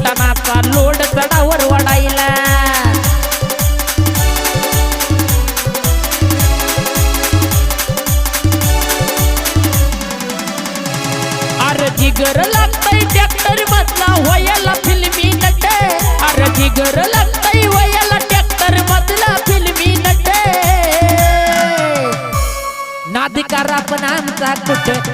टनाचा लोड चढावर वाढायला अरे जिगर लागतय ट्रॅक्टर मधला व्हायला फिल्मी नट अरे जिगर लागतय व्हायला ट्रॅक्टर मधला फिल्मी नट नाद करा पण आमचा कुठं